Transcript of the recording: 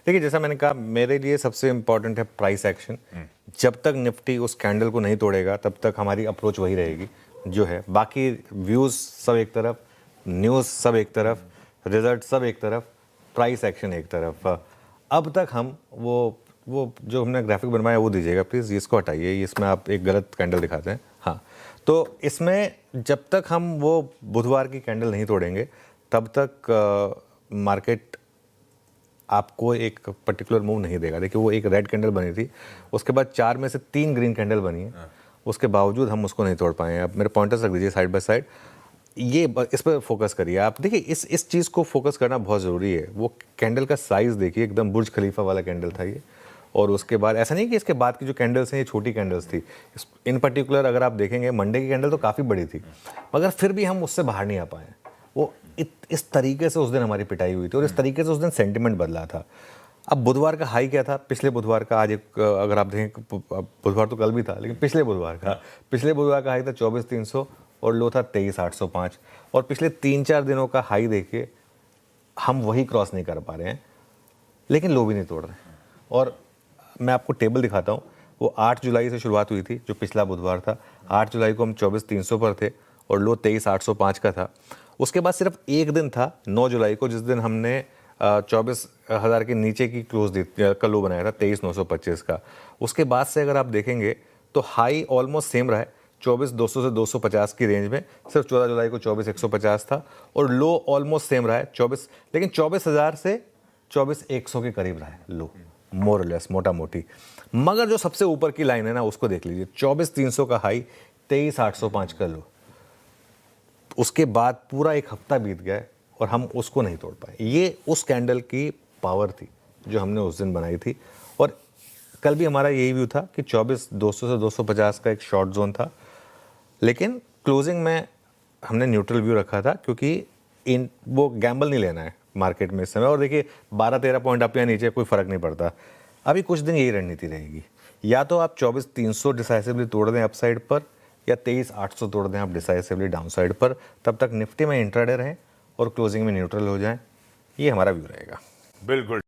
देखिए जैसा मैंने कहा, मेरे लिए सबसे इम्पोर्टेंट है प्राइस एक्शन। जब तक निफ्टी उस कैंडल को नहीं तोड़ेगा तब तक हमारी अप्रोच वही रहेगी जो है। बाकी व्यूज़ सब एक तरफ, न्यूज़ सब एक तरफ, रिजल्ट सब एक तरफ, प्राइस एक्शन एक तरफ। अब तक हम वो जो हमने ग्राफिक बनवाया वो दीजिएगा प्लीज़, इसको हटाइए, इसमें आप एक गलत कैंडल दिखाते हैं। हाँ, तो इसमें जब तक हम वो बुधवार की कैंडल नहीं तोड़ेंगे तब तक मार्केट आपको एक पर्टिकुलर मूव नहीं देगा। देखिए वो एक रेड कैंडल बनी थी, उसके बाद 4 में से 3 ग्रीन कैंडल बनी है, उसके बावजूद हम उसको नहीं तोड़ पाए हैं। अब मेरे पॉइंटर्स रख दीजिए साइड बाय साइड, इस पर फोकस करिए आप। देखिए इस चीज़ को फोकस करना बहुत ज़रूरी है। वो कैंडल का साइज़ देखिए, एकदम बुर्ज खलीफा वाला कैंडल था ये। और उसके बाद ऐसा नहीं कि इसके बाद की जो कैंडल्स हैं ये छोटी कैंडल्स थी। इन पर्टिकुलर अगर आप देखेंगे मंडे की कैंडल तो काफ़ी बड़ी थी, मगर फिर भी हम उससे बाहर नहीं आ पाए। वो इस तरीके से उस दिन हमारी पिटाई हुई थी और इस तरीके से उस दिन सेंटिमेंट बदला था। अब बुधवार का हाई क्या था, पिछले बुधवार का, आज एक अगर आप देखें, बुधवार तो कल भी था लेकिन पिछले बुधवार का हाई था 24,300 और लो था 23,805। और पिछले 3-4 दिनों का हाई देखिए, हम वही क्रॉस नहीं कर पा रहे हैं, लेकिन लो भी नहीं तोड़ रहे हैं। और मैं आपको टेबल दिखाता हूँ, वो 8 जुलाई से शुरुआत हुई थी जो पिछला बुधवार था। 8 जुलाई को हम 24,300 पर थे और लो 23,805 का था। उसके बाद सिर्फ एक दिन था 9 जुलाई को, जिस दिन हमने 24,000 के नीचे की क्लोज दी का लो बनाया था 23,925 का। उसके बाद से अगर आप देखेंगे तो हाई ऑलमोस्ट सेम रहा है 24,200 से 250 की रेंज में, सिर्फ 14 जुलाई को 24,150 था। और लो ऑलमोस्ट सेम रहा है 24, लेकिन 24,000 से 24,100 के करीब रहा है लो, मोर लेस, मोटा मोटी। मगर जो सबसे ऊपर की लाइन है ना उसको देख लीजिए, 24,300 का हाई, 23,805 का लो। उसके बाद पूरा एक हफ्ता बीत गया और हम उसको नहीं तोड़ पाए। ये उस कैंडल की पावर थी जो हमने उस दिन बनाई थी। और कल भी हमारा यही व्यू था कि 24,200 से 250 का एक शॉर्ट जोन था, लेकिन क्लोजिंग में हमने न्यूट्रल व्यू रखा था, क्योंकि वो गैम्बल नहीं लेना है मार्केट में इस समय। और देखिए 12-13 पॉइंट अप या नीचे कोई फ़र्क नहीं पड़ता। अभी कुछ दिन यही रणनीति रहेगी, या तो आप 24,300 डिसाइसिवली तोड़ दें अपसाइड पर, या 23,800 तोड़ दें आप डिसाइसिवली डाउन साइड पर। तब तक निफ्टी में इंट्राडे रहें और क्लोजिंग में न्यूट्रल हो जाएं। ये हमारा व्यू रहेगा। बिल्कुल।